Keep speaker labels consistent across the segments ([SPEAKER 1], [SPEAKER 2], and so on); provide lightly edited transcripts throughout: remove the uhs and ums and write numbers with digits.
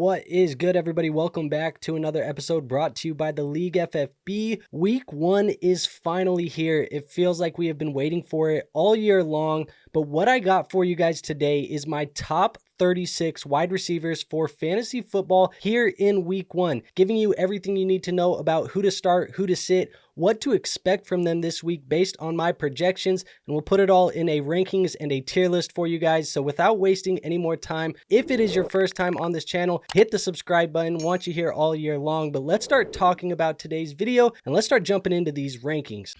[SPEAKER 1] What is good, everybody? Welcome back to another episode brought to you by the League FFB. Week 1 is finally here. It feels like we have been waiting for it all year long, but what I got for you guys today is my top 36 wide receivers for fantasy football here in week 1, giving you everything you need to know about who to start, who to sit, what to expect from them this week based on my projections, and we'll put it all in a rankings and a tier list for you guys. So without wasting any more time, if it is your first time on this channel, hit the subscribe button. Want you here all year long, but let's start talking about today's video and let's start jumping into these rankings.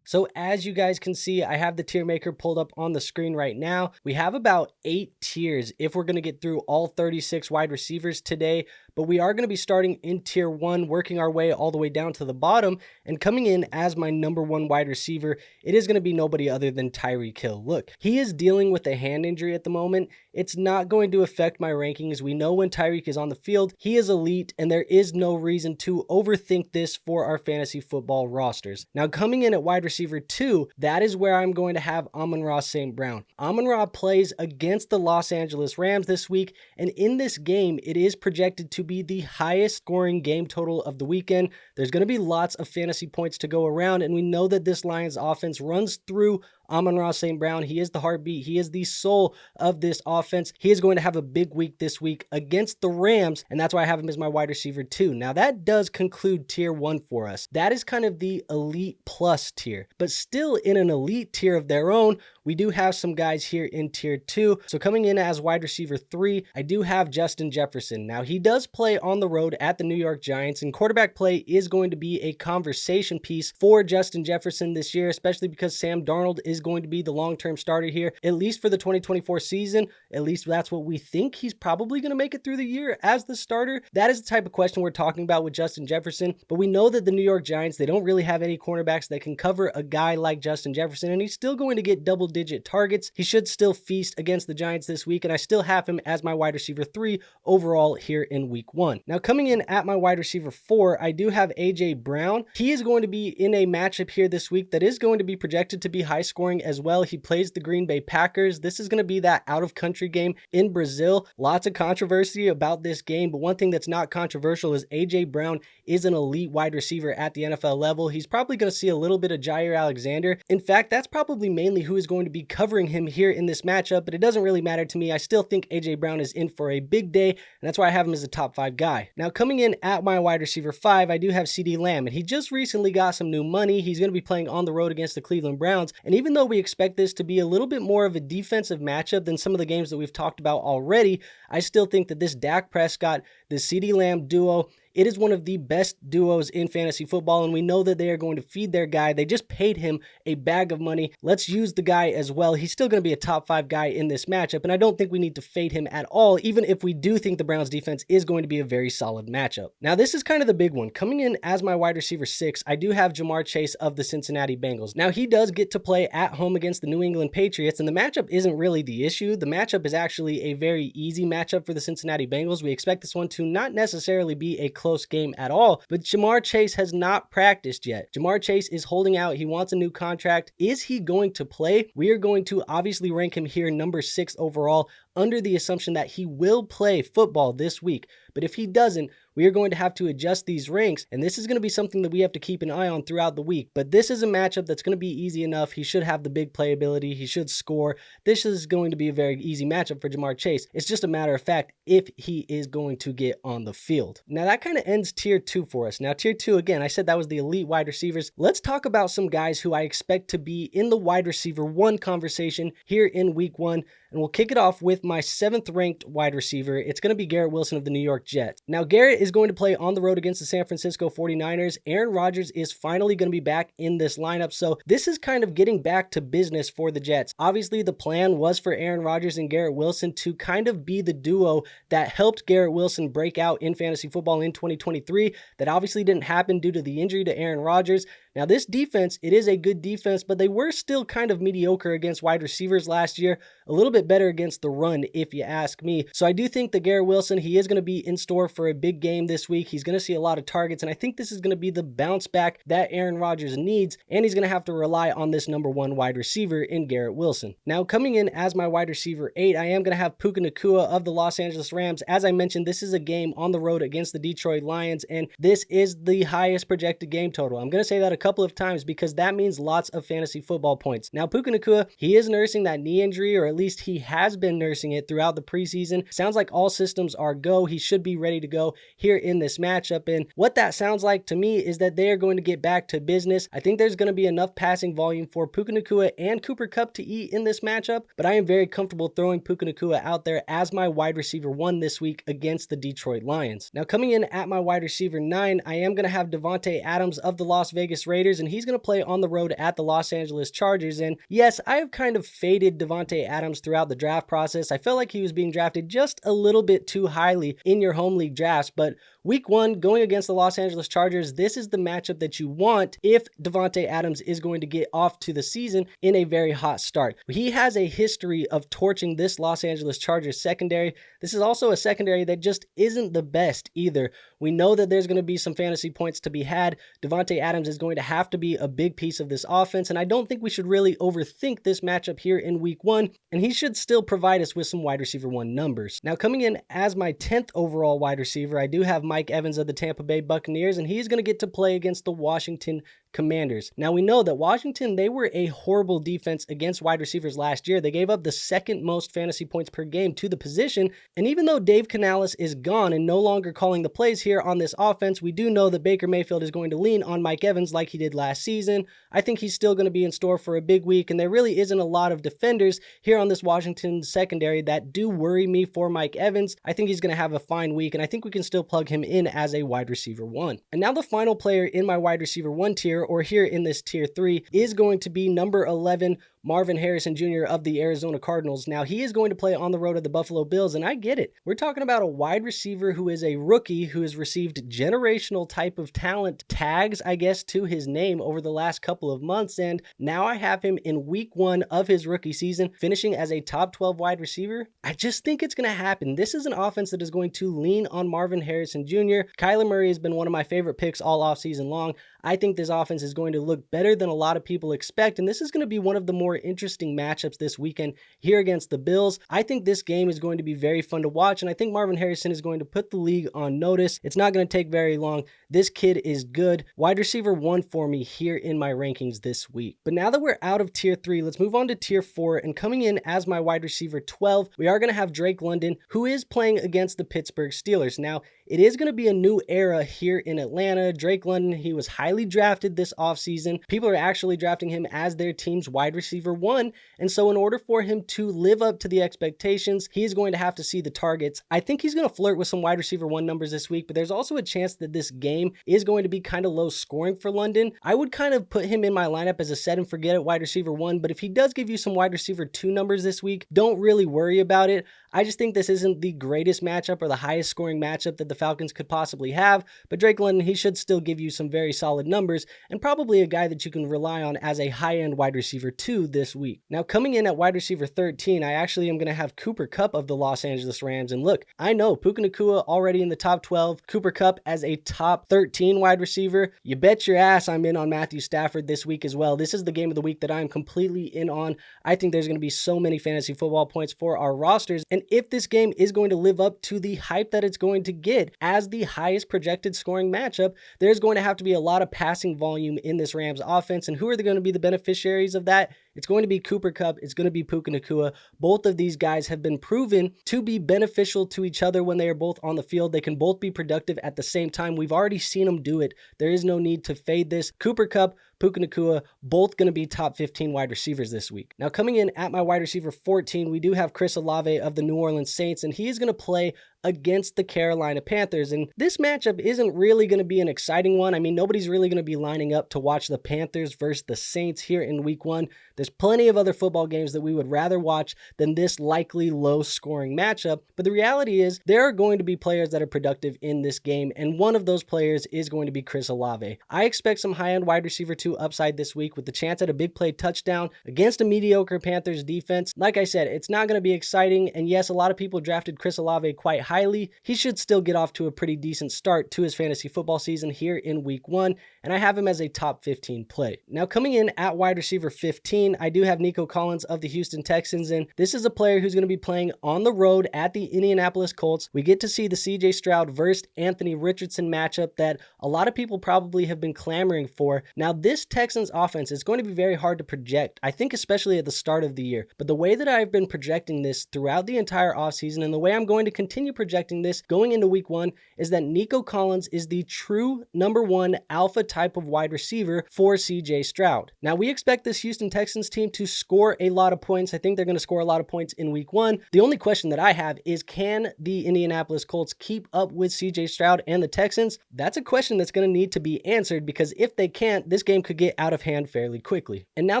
[SPEAKER 1] So as you guys can see, I have the tier maker pulled up on the screen right now. We have about 8 tiers if we're going to get through all 36 wide receivers today, but we are going to be starting in tier 1, working our way all the way down to the bottom, and coming in as my number 1 wide receiver, it is going to be nobody other than Tyreek Hill. Look, he is dealing with a hand injury at the moment. It's not going to affect my rankings. We know when Tyreek is on the field, he is elite, and there is no reason to overthink this for our fantasy football rosters. Now, coming in at wide receiver 2, that is where I'm going to have Amon-Ra St. Brown. Amon-Ra plays against the Los Angeles Rams this week, and in this game, it is projected to be the highest scoring game total of the weekend. There's going to be lots of fantasy points to go around, and we know that this Lions offense runs through Amon-Ra St. Brown. He is the heartbeat. He is the soul of this offense. He is going to have a big week this week against the Rams, and that's why I have him as my wide receiver 2. Now, that does conclude tier 1 for us. That is kind of the elite plus tier, but still in an elite tier of their own, we do have some guys here in tier 2. So coming in as wide receiver 3, I do have Justin Jefferson. Now, he does play on the road at the New York Giants, and quarterback play is going to be a conversation piece for Justin Jefferson this year, especially because Sam Darnold is going to be the long-term starter here, at least for the 2024 season. At least that's what we think. He's probably going to make it through the year as the starter. That is the type of question we're talking about with Justin Jefferson, but we know that the New York Giants, they don't really have any cornerbacks that can cover a guy like Justin Jefferson, and he's still going to get double-digit targets. He should still feast against the Giants this week, and I still have him as my wide receiver 3 overall here in week 1. Now, coming in at my wide receiver 4, I do have A.J. Brown. He is going to be in a matchup here this week that is going to be projected to be high scoring as well. He plays the Green Bay Packers. This is going to be that out-of-country game in Brazil. Lots of controversy about this game, but one thing that's not controversial is A.J. Brown is an elite wide receiver at the NFL level. He's probably going to see a little bit of Jair Alexander. In fact, that's probably mainly who is going to be covering him here in this matchup, but it doesn't really matter to me. I still think A.J. Brown is in for a big day, and that's why I have him as a top 5 guy. Now, coming in at my wide receiver 5, I do have CeeDee Lamb, and he just recently got some new money. He's going to be playing on the road against the Cleveland Browns, and even though we expect this to be a little bit more of a defensive matchup than some of the games that we've talked about already, I still think that this Dak Prescott, this CeeDee Lamb duo, it is one of the best duos in fantasy football, and we know that they are going to feed their guy. They just paid him a bag of money. Let's use the guy as well. He's still going to be a top 5 guy in this matchup, and I don't think we need to fade him at all, even if we do think the Browns defense is going to be a very solid matchup. Now, this is kind of the big one. Coming in as my wide receiver 6, I do have Ja'Marr Chase of the Cincinnati Bengals. Now, he does get to play at home against the New England Patriots, and the matchup isn't really the issue. The matchup is actually a very easy matchup for the Cincinnati Bengals. We expect this one to not necessarily be a close game at all, but Ja'Marr Chase has not practiced yet. Ja'Marr Chase is holding out. He wants a new contract. Is he going to play? We are going to obviously rank him here number 6 overall, under the assumption that he will play football this week. But if he doesn't, we are going to have to adjust these ranks, and this is going to be something that we have to keep an eye on throughout the week. But this is a matchup that's going to be easy enough. He should have the big playability. He should score. This is going to be a very easy matchup for Ja'Marr Chase. It's just a matter of fact if he is going to get on the field. Now, that kind of ends tier 2 for us. Now, tier 2, again, I said that was the elite wide receivers. Let's talk about some guys who I expect to be in the wide receiver 1 conversation here in week 1. And we'll kick it off with my 7th ranked wide receiver. It's going to be Garrett Wilson of the New York Jets. Now, Garrett is going to play on the road against the San Francisco 49ers. Aaron Rodgers is finally going to be back in this lineup. So this is kind of getting back to business for the Jets. Obviously, the plan was for Aaron Rodgers and Garrett Wilson to kind of be the duo that helped Garrett Wilson break out in fantasy football in 2023. That obviously didn't happen due to the injury to Aaron Rodgers. Now, this defense, it is a good defense, but they were still kind of mediocre against wide receivers last year. A little bit better against the run, if you ask me. So I do think that Garrett Wilson, he is going to be in store for a big game game this week. He's going to see a lot of targets, and I think this is going to be the bounce back that Aaron Rodgers needs, and he's going to have to rely on this number 1 wide receiver in Garrett Wilson. Now, coming in as my wide receiver 8, I am going to have Puka Nacua of the Los Angeles Rams. As I mentioned, this is a game on the road against the Detroit Lions, and this is the highest projected game total. I'm going to say that a couple of times because that means lots of fantasy football points. Now, Puka Nacua, he is nursing that knee injury, or at least he has been nursing it throughout the preseason. Sounds like all systems are go. He should be ready to go here in this matchup, and what that sounds like to me is that they are going to get back to business. I think there's going to be enough passing volume for Puka Nacua and Cooper Kupp to eat in this matchup, but I am very comfortable throwing Puka Nacua out there as my wide receiver 1 this week against the Detroit Lions. Now, coming in at my wide receiver 9, I am going to have Davante Adams of the Las Vegas Raiders, and he's going to play on the road at the Los Angeles Chargers. And yes, I have kind of faded Davante Adams throughout the draft process. I felt like he was being drafted just a little bit too highly in your home league drafts, but week 1, going against the Los Angeles Chargers, this is the matchup that you want if Davante Adams is going to get off to the season in a very hot start. He has a history of torching this Los Angeles Chargers secondary. This is also a secondary that just isn't the best either. We know that there's going to be some fantasy points to be had. Davante Adams is going to have to be a big piece of this offense, and I don't think we should really overthink this matchup here in week 1, and he should still provide us with some wide receiver 1 numbers. Now, coming in as my 10th overall wide receiver, I do have Mike Evans of the Tampa Bay Buccaneers, and he's going to get to play against the Washington Commanders. Now, we know that Washington, they were a horrible defense against wide receivers last year. They gave up the 2nd most fantasy points per game to the position, and even though Dave Canales is gone and no longer calling the plays here on this offense, we do know that Baker Mayfield is going to lean on Mike Evans like he did last season. I think he's still going to be in store for a big week, and there really isn't a lot of defenders here on this Washington secondary that do worry me for Mike Evans. I think he's going to have a fine week, and I think we can still plug him in as a wide receiver 1. And now the final player in my wide receiver 1 tier, or here in this tier 3, is going to be number 11, Marvin Harrison Jr. of the Arizona Cardinals. Now, he is going to play on the road at the Buffalo Bills, and I get it. We're talking about a wide receiver who is a rookie who has received generational type of talent tags, I guess, to his name over the last couple of months, and now I have him in week 1 of his rookie season, finishing as a top 12 wide receiver. I just think it's going to happen. This is an offense that is going to lean on Marvin Harrison Jr. Kyler Murray has been one of my favorite picks all offseason long. I think this offense is going to look better than a lot of people expect, and this is going to be one of the more interesting matchups this weekend here against the Bills. I think this game is going to be very fun to watch, and I think Marvin Harrison is going to put the league on notice. It's not going to take very long. This kid is good. Wide receiver 1 for me here in my rankings this week. But now that we're out of tier 3, let's move on to tier 4, and coming in as my wide receiver 12, we are going to have Drake London, who is playing against the Pittsburgh Steelers. Now, it is going to be a new era here in Atlanta. Drake London, he was highly drafted this offseason. People are actually drafting him as their team's wide receiver 1, and so in order for him to live up to the expectations, he's going to have to see the targets. I think he's going to flirt with some wide receiver 1 numbers this week, but there's also a chance that this game is going to be kind of low scoring for London. I would kind of put him in my lineup as a set and forget at wide receiver 1, but if he does give you some wide receiver 2 numbers this week, don't really worry about it. I just think this isn't the greatest matchup or the highest scoring matchup that the Falcons could possibly have, but Drake London, he should still give you some very solid numbers and probably a guy that you can rely on as a high-end wide receiver 2 this week. Now, coming in at wide receiver 13, I actually am going to have Cooper Kupp of the Los Angeles Rams, and look, I know Puka Nacua already in the top 12, Cooper Kupp as a top 13 wide receiver. You bet your ass I'm in on Matthew Stafford this week as well. This is the game of the week that I'm completely in on. I think there's going to be so many fantasy football points for our rosters, and if this game is going to live up to the hype that it's going to get as the highest projected scoring matchup, there's going to have to be a lot of passing volume in this Rams offense, and who are going to be the beneficiaries of that? It's going to be Cooper Kupp. It's going to be Puka Nacua. Both of these guys have been proven to be beneficial to each other when they are both on the field. They can both be productive at the same time. We've already seen them do it. There is no need to fade this. Cooper Kupp, Puka Nacua, both going to be top 15 wide receivers this week. Now, coming in at my wide receiver 14, we do have Chris Olave of the New Orleans Saints, and he is going to play against the Carolina Panthers. And this matchup isn't really going to be an exciting one. I mean, nobody's really going to be lining up to watch the Panthers versus the Saints here in week 1. There's plenty of other football games that we would rather watch than this likely low-scoring matchup. But the reality is there are going to be players that are productive in this game, and one of those players is going to be Chris Olave. I expect some high-end wide receiver 2 upside this week with the chance at a big play touchdown against a mediocre Panthers defense. Like I said, it's not going to be exciting, and yes, a lot of people drafted Chris Olave quite high highly, he should still get off to a pretty decent start to his fantasy football season here in week 1, and I have him as a top 15 play. Now coming in at wide receiver 15, I do have Nico Collins of the Houston Texans, and this is a player who's going to be playing on the road at the Indianapolis Colts. We get to see the CJ Stroud versus Anthony Richardson matchup that a lot of people probably have been clamoring for. Now this Texans offense is going to be very hard to project, I think especially at the start of the year, but the way that I've been projecting this throughout the entire offseason and the way I'm going to continue projecting this going into week 1 is that Nico Collins is the true number 1 alpha type of wide receiver for CJ Stroud. Now we expect this Houston Texans team to score a lot of points. I think they're going to score a lot of points in week 1. The only question that I have is, can the Indianapolis Colts keep up with CJ Stroud and the Texans? That's a question that's going to need to be answered, because if they can't, this game could get out of hand fairly quickly. And now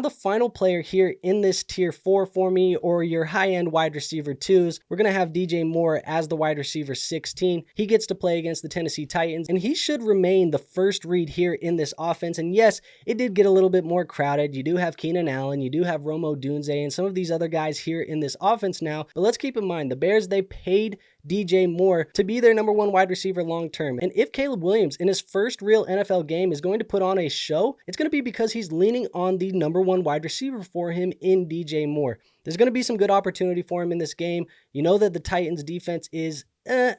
[SPEAKER 1] the final player here in this tier 4 for me, or your high-end wide receiver 2s, we're going to have DJ Moore as the wide receiver 16. He gets to play against the Tennessee Titans, and he should remain the first read here in this offense. And yes, it did get a little bit more crowded. You do have Keenan Allen, you do have Romo Dunze, and some of these other guys here in this offense now. But let's keep in mind, the Bears, they paid DJ Moore to be their number 1 wide receiver long term. And if Caleb Williams in his first real NFL game is going to put on a show, it's going to be because he's leaning on the number 1 wide receiver for him in DJ Moore. There's going to be some good opportunity for him in this game. You know that the Titans defense is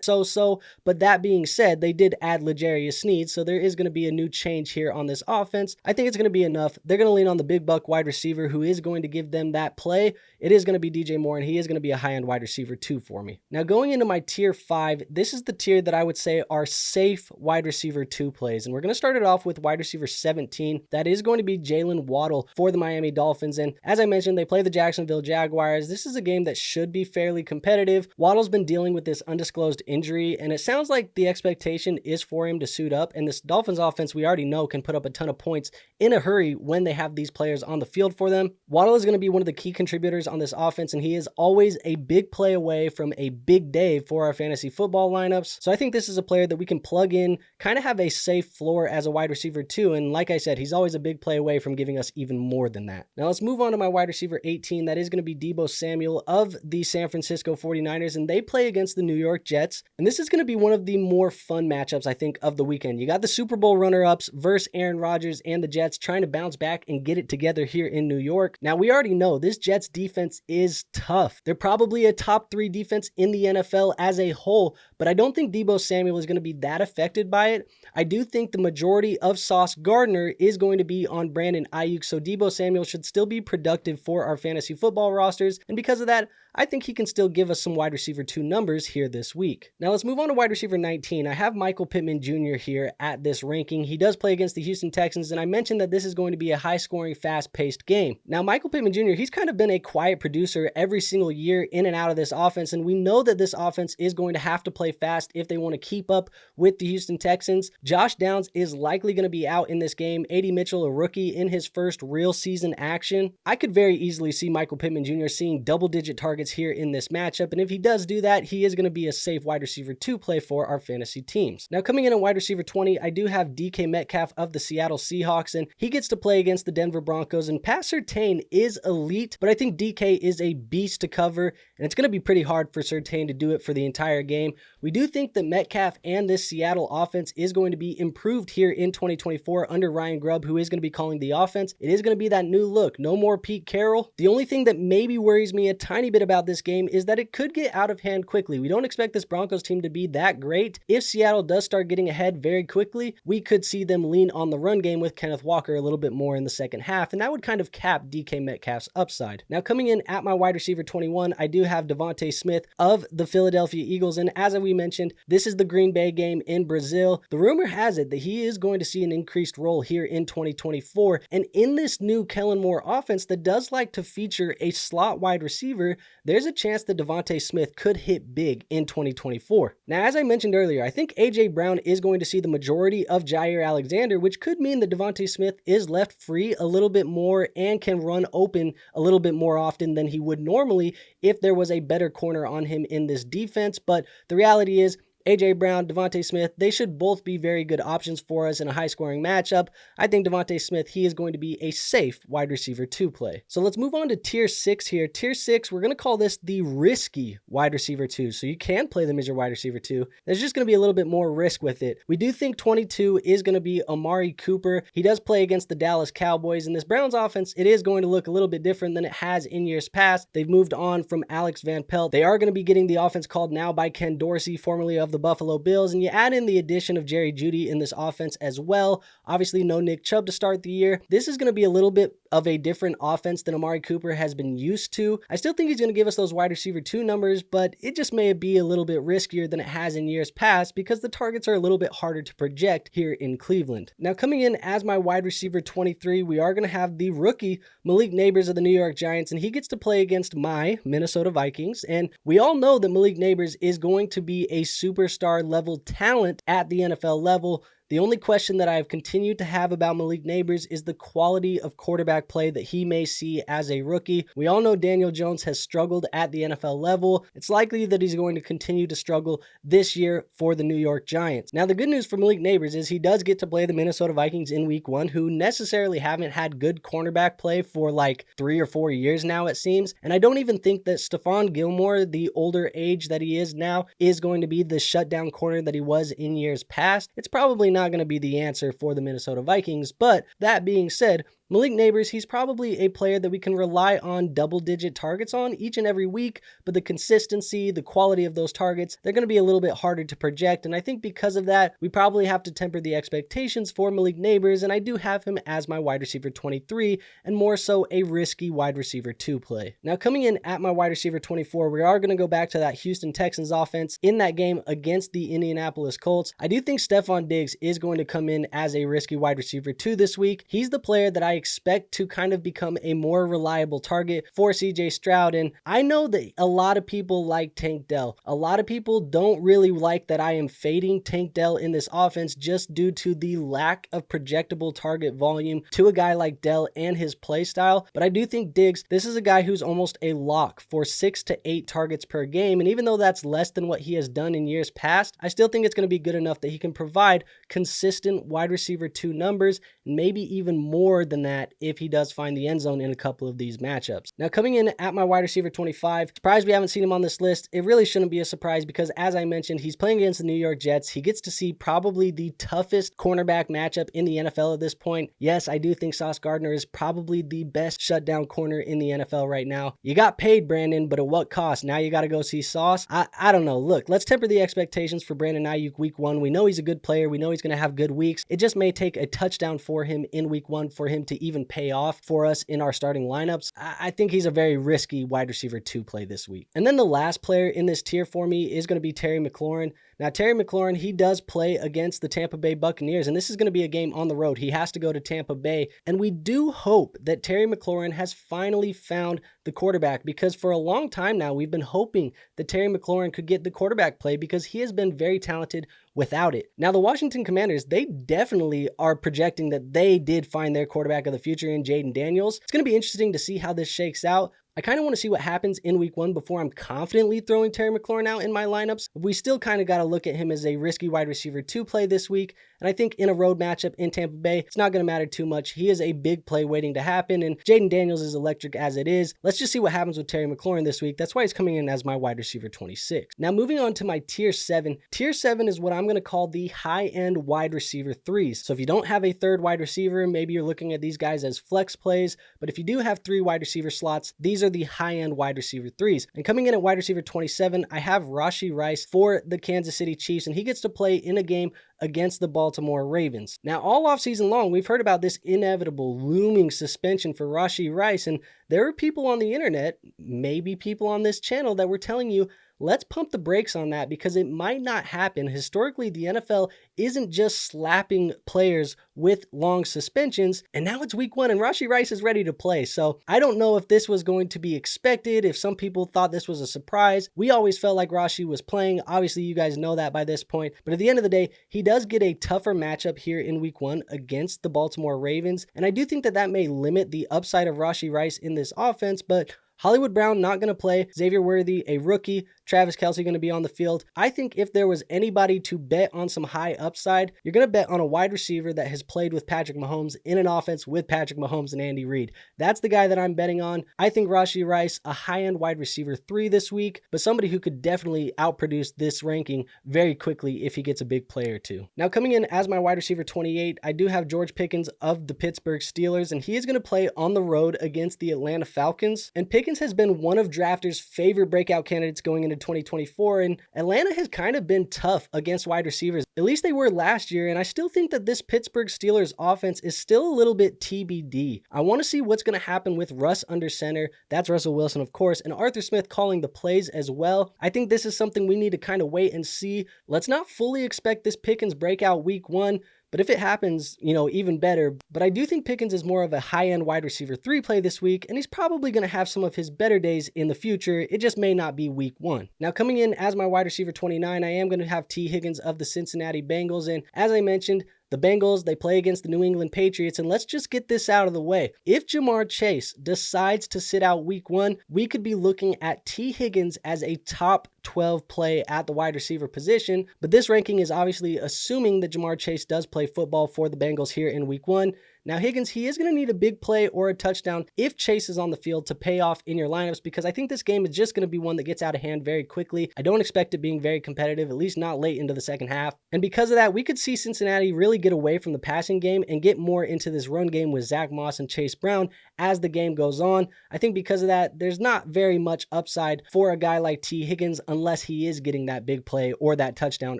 [SPEAKER 1] so-so, but that being said, they did add L'Jarius Sneed, so there is going to be a new change here on this offense. I think it's going to be enough. They're going to lean on the big buck wide receiver who is going to give them that play. It is going to be DJ Moore, and he is going to be a high-end wide receiver 2 for me. Now going into my tier 5, this is the tier that I would say are safe wide receiver 2 plays, and we're going to start it off with wide receiver 17. That is going to be Jaylen Waddle for the Miami Dolphins, and as I mentioned, they play the Jacksonville Jaguars. This is a game that should be fairly competitive. Waddle's been dealing with this undisclosed injury, and it sounds like the expectation is for him to suit up, and this Dolphins offense we already know can put up a ton of points in a hurry when they have these players on the field for them. Waddle is going to be one of the key contributors on this offense, and he is always a big play away from a big day for our fantasy football lineups. So I think this is a player that we can plug in, kind of have a safe floor as a wide receiver 2, and like I said, he's always a big play away from giving us even more than that. Now let's move on to my wide receiver 18. That is going to be Deebo Samuel of the San Francisco 49ers, and they play against the New York Jets. And this is going to be one of the more fun matchups, I think, of the weekend. You got the Super Bowl runner-ups versus Aaron Rodgers and the Jets trying to bounce back and get it together here in New York. Now, we already know this Jets defense is tough. They're probably a top 3 defense in the NFL as a whole, but I don't think Deebo Samuel is going to be that affected by it. I do think the majority of Sauce Gardner is going to be on Brandon Ayuk, so Deebo Samuel should still be productive for our fantasy football rosters, and because of that, I think he can still give us some wide receiver 2 numbers here this week. Now let's move on to wide receiver 19. I have Michael Pittman Jr. here at this ranking. He does play against the Houston Texans, and I mentioned that this is going to be a high-scoring, fast-paced game. Now Michael Pittman Jr., he's kind of been a quiet producer every single year in and out of this offense, and we know that this offense is going to have to play fast if they want to keep up with the Houston Texans. Josh Downs is likely going to be out in this game. A.D. Mitchell, a rookie in his first real season action. I could very easily see Michael Pittman Jr. seeing double-digit targets here in this matchup, and if he does do that, he is going to be a safe wide receiver 2 play for our fantasy teams. Now coming in at wide receiver 20, I do have DK Metcalf of the Seattle Seahawks, and he gets to play against the Denver Broncos, and Pat Surtain is elite, but I think DK is a beast to cover, and it's going to be pretty hard for Surtain to do it for the entire game. We do think that Metcalf and this Seattle offense is going to be improved here in 2024 under Ryan Grubb, who is going to be calling the offense. It is going to be that new look. No more Pete Carroll. The only thing that maybe worries me a tiny bit about this game is that it could get out of hand quickly. We don't expect this Broncos team to be that great. If Seattle does start getting ahead very quickly, we could see them lean on the run game with Kenneth Walker a little bit more in the second half, and that would kind of cap DK Metcalf's upside. Now coming in at my wide receiver 21, I do have Devonta Smith of the Philadelphia Eagles, and as we mentioned, this is the Green Bay game in Brazil. The rumor has it that he is going to see an increased role here in 2024, and in this new Kellen Moore offense that does like to feature a slot wide receiver, there's a chance that Devonta Smith could hit big in 2024. Now, as I mentioned earlier, I think A.J. Brown is going to see the majority of Jair Alexander, which could mean that Devonta Smith is left free a little bit more and can run open a little bit more often than he would normally if there was a better corner on him in this defense. But the reality is, A.J. Brown, Devonta Smith, they should both be very good options for us in a high-scoring matchup. I think Devonta Smith, he is going to be a safe wide receiver 2 play. So let's move on to tier 6 here. Tier 6, we're going to call this the risky wide receiver 2. So you can play them as your wide receiver 2. There's just going to be a little bit more risk with it. We do think 22 is going to be Amari Cooper. He does play against the Dallas Cowboys. In this Browns offense, it is going to look a little bit different than it has in years past. They've moved on from Alex Van Pelt. They are going to be getting the offense called now by Ken Dorsey, formerly of the Buffalo Bills, and you add in the addition of Jerry Jeudy in this offense as well. Obviously, no Nick Chubb to start the year. This is going to be a little bit of a different offense than Amari Cooper has been used to. I still think he's going to give us those wide receiver 2 numbers, but it just may be a little bit riskier than it has in years past because the targets are a little bit harder to project here in Cleveland. Now, coming in as my wide receiver 23, we are going to have the rookie Malik Nabers of the New York Giants, and he gets to play against my Minnesota Vikings. And we all know that Malik Nabers is going to be a superstar level talent at the NFL level. The only question that I've continued to have about Malik Nabers is the quality of quarterback play that he may see as a rookie. We all know Daniel Jones has struggled at the NFL level. It's likely that he's going to continue to struggle this year for the New York Giants. Now, the good news for Malik Nabers is he does get to play the Minnesota Vikings in week 1, who necessarily haven't had good cornerback play for like 3 or 4 years now, it seems. And I don't even think that Stephon Gilmore, the older age that he is now, is going to be the shutdown corner that he was in years past. It's probably not going to be the answer for the Minnesota Vikings, but that being said, Malik Nabers, he's probably a player that we can rely on double-digit targets on each and every week, but the consistency, the quality of those targets, they're going to be a little bit harder to project, and I think because of that, we probably have to temper the expectations for Malik Nabers, and I do have him as my wide receiver 23, and more so a risky wide receiver 2 play. Now, coming in at my wide receiver 24, we are going to go back to that Houston Texans offense in that game against the Indianapolis Colts. I do think Stephon Diggs is going to come in as a risky wide receiver 2 this week. He's the player that I expect to kind of become a more reliable target for CJ Stroud. And I know that a lot of people like Tank Dell. A lot of people don't really like that I am fading Tank Dell in this offense just due to the lack of projectable target volume to a guy like Dell and his play style. But I do think Diggs, this is a guy who's almost a lock for 6 to 8 targets per game. And even though that's less than what he has done in years past, I still think it's going to be good enough that he can provide consistent wide receiver 2 numbers, maybe even more than that if he does find the end zone in a couple of these matchups. Now, coming in at my wide receiver 25, surprised we haven't seen him on this list. It really shouldn't be a surprise because, as I mentioned, he's playing against the New York Jets. He gets to see probably the toughest cornerback matchup in the NFL at this point. Yes, I do think Sauce Gardner is probably the best shutdown corner in the NFL right now. You got paid, Brandon, but at what cost? Now you got to go see Sauce? I don't know. Look, let's temper the expectations for Brandon Ayuk week 1. We know he's a good player. We know he's going to have good weeks. It just may take a touchdown for him in week 1 for him to even pay off for us in our starting lineups. I think he's a very risky wide receiver 2 play this week. And then the last player in this tier for me is going to be Terry McLaurin. Now, Terry McLaurin, he does play against the Tampa Bay Buccaneers, and this is going to be a game on the road. He has to go to Tampa Bay, and we do hope that Terry McLaurin has finally found the quarterback, because for a long time now, we've been hoping that Terry McLaurin could get the quarterback play because he has been very talented without it. Now, the Washington Commanders, they definitely are projecting that they did find their quarterback of the future in Jayden Daniels. It's going to be interesting to see how this shakes out. I kind of want to see what happens in week 1 before I'm confidently throwing Terry McLaurin out in my lineups. We still kind of got to look at him as a risky wide receiver 2 play this week. And I think in a road matchup in Tampa Bay, it's not going to matter too much. He is a big play waiting to happen, and Jayden Daniels is electric as it is. Let's just see what happens with Terry McLaurin this week. That's why he's coming in as my wide receiver 26. Now, moving on to my tier 7. Tier 7 is what I'm going to call the high-end wide receiver 3s. So if you don't have a third wide receiver, maybe you're looking at these guys as flex plays. But if you do have 3 wide receiver slots, these are the high-end wide receiver 3s. And coming in at wide receiver 27, I have Rashee Rice for the Kansas City Chiefs, and he gets to play in a game against the Baltimore Ravens. Now, all offseason long, we've heard about this inevitable looming suspension for Rashee Rice, and there are people on the internet, maybe people on this channel, that were telling you, let's pump the brakes on that because it might not happen. Historically, the NFL isn't just slapping players with long suspensions, and now it's week 1 and Rashee Rice is ready to play. So I don't know if this was going to be expected, if some people thought this was a surprise. We always felt like Rashee was playing. Obviously, you guys know that by this point, but at the end of the day, he does get a tougher matchup here in week 1 against the Baltimore Ravens, and I do think that that may limit the upside of Rashee Rice in this offense, but Hollywood Brown not going to play. Xavier Worthy, a rookie. Travis Kelce going to be on the field. I think if there was anybody to bet on some high upside, you're going to bet on a wide receiver that has played with Patrick Mahomes in an offense with Patrick Mahomes and Andy Reid. That's the guy that I'm betting on. I think Rashee Rice, a high-end wide receiver 3 this week, but somebody who could definitely outproduce this ranking very quickly if he gets a big play or two. Now, coming in as my wide receiver 28, I do have George Pickens of the Pittsburgh Steelers, and he is going to play on the road against the Atlanta Falcons. And Pickens has been one of drafters' favorite breakout candidates going into 2024, and Atlanta has kind of been tough against wide receivers. At least they were last year, and I still think that this Pittsburgh Steelers offense is still a little bit TBD. I want to see what's going to happen with Russ under center. That's Russell Wilson, of course, and Arthur Smith calling the plays as well. I think this is something we need to kind of wait and see. Let's not fully expect this Pickens breakout week 1, but if it happens, even better. But I do think Pickens is more of a high-end wide receiver 3 play this week, and he's probably going to have some of his better days in the future. It just may not be week 1. Now, coming in as my wide receiver 29, I am going to have T. Higgins of the Cincinnati Bengals, and as I mentioned, the Bengals, they play against the New England Patriots, and let's just get this out of the way. If Ja'Marr Chase decides to sit out week 1, we could be looking at T. Higgins as a top 12 play at the wide receiver position, but this ranking is obviously assuming that Ja'Marr Chase does play football for the Bengals here in week 1. Now, Higgins, he is going to need a big play or a touchdown if Chase is on the field to pay off in your lineups, because I think this game is just going to be one that gets out of hand very quickly. I don't expect it being very competitive, at least not late into the second half. And because of that, we could see Cincinnati really get away from the passing game and get more into this run game with Zach Moss and Chase Brown as the game goes on. I think because of that, there's not very much upside for a guy like T. Higgins unless he is getting that big play or that touchdown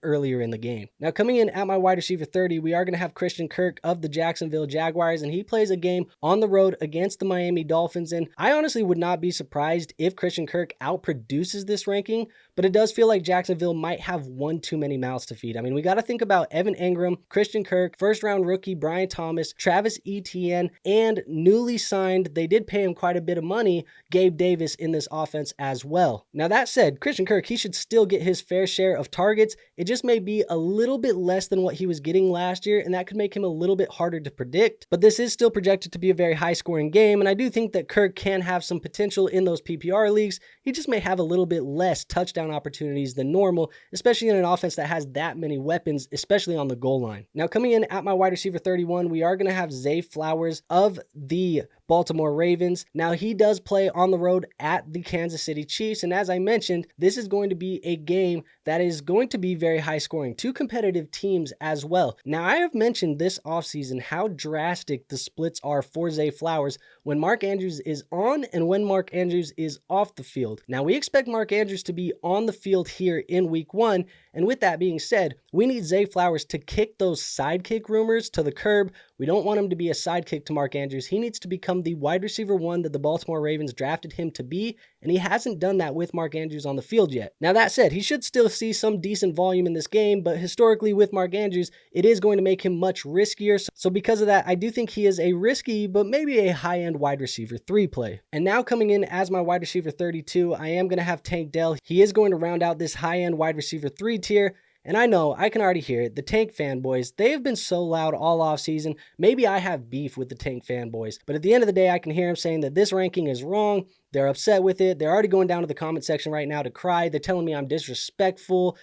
[SPEAKER 1] earlier in the game. Now, coming in at my wide receiver 30, we are going to have Christian Kirk of the Jacksonville Jaguars, and he plays a game on the road against the Miami Dolphins. And I honestly would not be surprised if Christian Kirk outproduces this ranking, but it does feel like Jacksonville might have one too many mouths to feed. I mean, we got to think about Evan Engram, Christian Kirk, first-round rookie Brian Thomas, Travis Etienne, and newly signed, they did pay him quite a bit of money, Gabe Davis in this offense as well. Now, that said, Christian Kirk, he should still get his fair share of targets. It just may be a little bit less than what he was getting last year, and that could make him a little bit harder to predict. But this is still projected to be a very high-scoring game, and I do think that Kirk can have some potential in those PPR leagues. He just may have a little bit less touchdown opportunities than normal, especially in an offense that has that many weapons, especially on the goal line. Now, coming in at my wide receiver 31, we are going to have Zay Flowers of the Baltimore Ravens. Now, he does play on the road at the Kansas City Chiefs, and as I mentioned, this is going to be a game that is going to be very high scoring, two competitive teams as well. Now, I have mentioned this offseason how drastic the splits are for Zay Flowers when Mark Andrews is on and when Mark Andrews is off the field. Now, we expect Mark Andrews to be on the field here in week 1, and with that being said, we need Zay Flowers to kick those sidekick rumors to the curb. We don't want him to be a sidekick to Mark Andrews. He needs to become the wide receiver 1 that the Baltimore Ravens drafted him to be, and he hasn't done that with Mark Andrews on the field yet. Now, that said, he should still see some decent volume in this game, but historically with Mark Andrews, it is going to make him much riskier. So because of that, I do think he is a risky, but maybe a high-end wide receiver 3 play. And now coming in as my wide receiver 32, I am going to have Tank Dell. He is going to round out this high-end wide receiver 3 tier. And I know, I can already hear it, the Tank fanboys, they have been so loud all off season. Maybe I have beef with the Tank fanboys, but at the end of the day, I can hear them saying that this ranking is wrong. They're upset with it. They're already going down to the comment section right now to cry. They're telling me I'm disrespectful.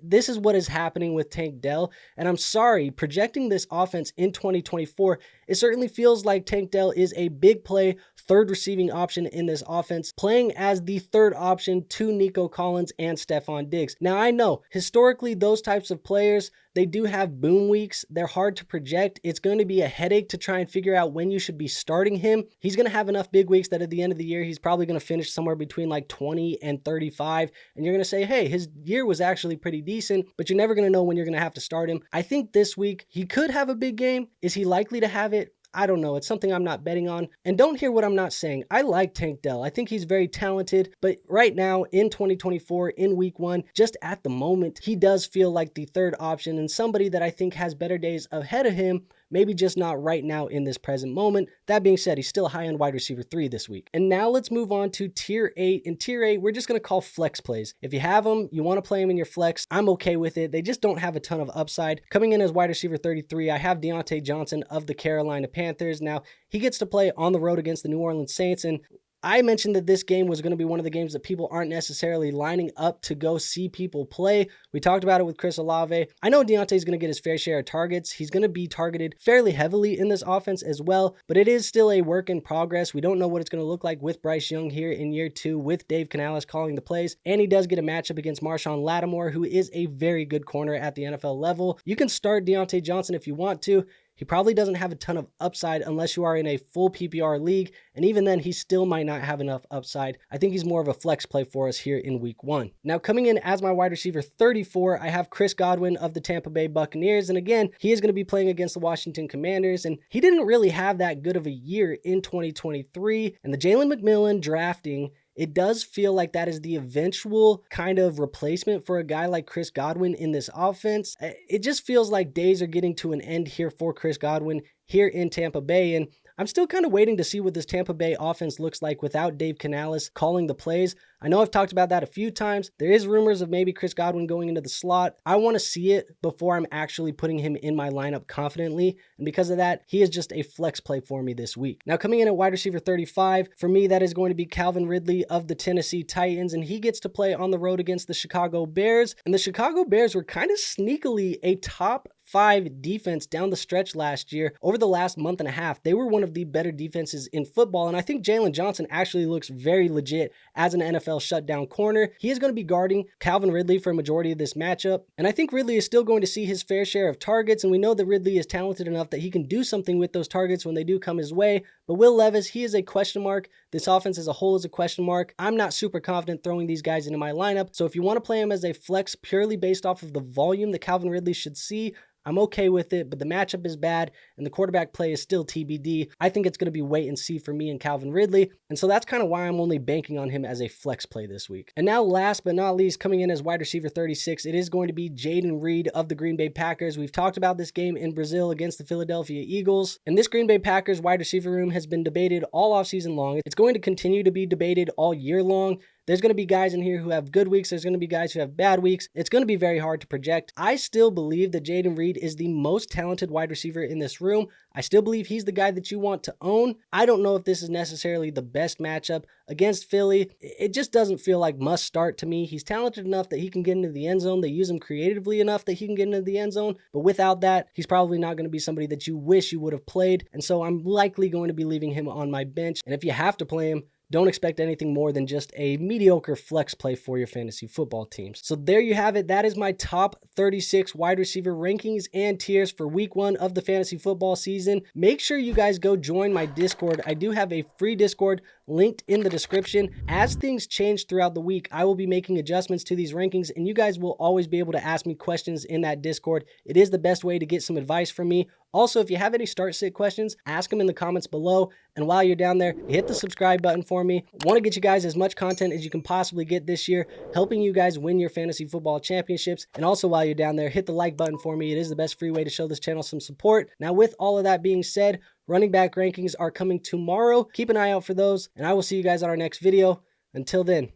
[SPEAKER 1] This is what is happening with Tank Dell. And I'm sorry, projecting this offense in 2024, it certainly feels like Tank Dell is a big play, third receiving option in this offense, playing as the third option to Nico Collins and Stephon Diggs. Now, I know, historically, those types of players, they do have boom weeks. They're hard to project. It's going to be a headache to try and figure out when you should be starting him. He's going to have enough big weeks that at the end of the year, he's probably going to finish somewhere between like 20 and 35. And you're going to say, hey, his year was actually pretty decent, but you're never going to know when you're going to have to start him. I think this week he could have a big game. Is he likely to have it? I don't know. It's something I'm not betting on. And don't hear what I'm not saying. I like Tank Dell. I think he's very talented. But right now in 2024, in week 1, just at the moment, he does feel like the third option and somebody that I think has better days ahead of him. Maybe just not right now in this present moment. That being said, he's still a high-end wide receiver 3 this week. And now let's move on to tier 8. In tier 8, we're just going to call flex plays. If you have them, you want to play them in your flex, I'm okay with it. They just don't have a ton of upside. Coming in as wide receiver 33, I have Deontay Johnson of the Carolina Panthers. Now, he gets to play on the road against the New Orleans Saints, and I mentioned that this game was going to be one of the games that people aren't necessarily lining up to go see people play. We talked about it with Chris Olave. I know Deontay's going to get his fair share of targets. He's going to be targeted fairly heavily in this offense as well, but it is still a work in progress. We don't know what it's going to look like with Bryce Young here in year 2 with Dave Canales calling the plays, and he does get a matchup against Marshawn Lattimore, who is a very good corner at the NFL level. You can start Deontay Johnson if you want to. He probably doesn't have a ton of upside unless you are in a full PPR league, and even then, he still might not have enough upside. I think he's more of a flex play for us here in week 1. Now, coming in as my wide receiver 34, I have Chris Godwin of the Tampa Bay Buccaneers, and again, he is going to be playing against the Washington Commanders, and he didn't really have that good of a year in 2023, and the Jalen McMillan drafting, it does feel like that is the eventual kind of replacement for a guy like Chris Godwin in this offense. It just feels like days are getting to an end here for Chris Godwin here in Tampa Bay, and I'm still kind of waiting to see what this Tampa Bay offense looks like without Dave Canales calling the plays. I know I've talked about that a few times. There is rumors of maybe Chris Godwin going into the slot. I want to see it before I'm actually putting him in my lineup confidently, and because of that, he is just a flex play for me this week. Now, coming in at wide receiver 35, for me, that is going to be Calvin Ridley of the Tennessee Titans, and he gets to play on the road against the Chicago Bears, and the Chicago Bears were kind of sneakily a top 5 defense down the stretch last year. Over the last month and a half, they were one of the better defenses in football, and I think Jaylen Johnson actually looks very legit as an NFL shutdown corner. He is going to be guarding Calvin Ridley for a majority of this matchup, and I think Ridley is still going to see his fair share of targets, and we know that Ridley is talented enough that he can do something with those targets when they do come his way, but Will Levis, he is a question mark. This offense as a whole is a question mark. I'm not super confident throwing these guys into my lineup, so if you want to play him as a flex purely based off of the volume that Calvin Ridley should see, I'm okay with it, but the matchup is bad, and the quarterback play is still TBD. I think it's going to be wait and see for me and Calvin Ridley, and so that's kind of why I'm only banking on him as a flex play this week. And now, last but not least, coming in as wide receiver 36, it is going to be Jayden Reed of the Green Bay Packers. We've talked about this game in Brazil against the Philadelphia Eagles, and this Green Bay Packers wide receiver room has been debated all offseason long. It's going to continue to be debated all year long. There's going to be guys in here who have good weeks. There's going to be guys who have bad weeks. It's going to be very hard to project. I still believe that Jayden Reed is the most talented wide receiver in this room. I still believe he's the guy that you want to own. I don't know if this is necessarily the best matchup against Philly. It just doesn't feel like must start to me. He's talented enough that he can get into the end zone. They use him creatively enough that he can get into the end zone. But without that, he's probably not going to be somebody that you wish you would have played. And so I'm likely going to be leaving him on my bench. And if you have to play him, don't expect anything more than just a mediocre flex play for your fantasy football teams. So there you have it. That is my top 36 wide receiver rankings and tiers for week 1 of the fantasy football season. Make sure you guys go join my Discord. I do have a free Discord linked in the description. As things change throughout the week, I will be making adjustments to these rankings, and you guys will always be able to ask me questions in that Discord. It is the best way to get some advice from me. Also, if you have any start-sit questions, ask them in the comments below. And while you're down there, hit the subscribe button for me. I want to get you guys as much content as you can possibly get this year, helping you guys win your fantasy football championships. And also, while you're down there, hit the like button for me. It is the best free way to show this channel some support. Now, with all of that being said, running back rankings are coming tomorrow. Keep an eye out for those, and I will see you guys on our next video. Until then,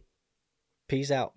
[SPEAKER 1] peace out.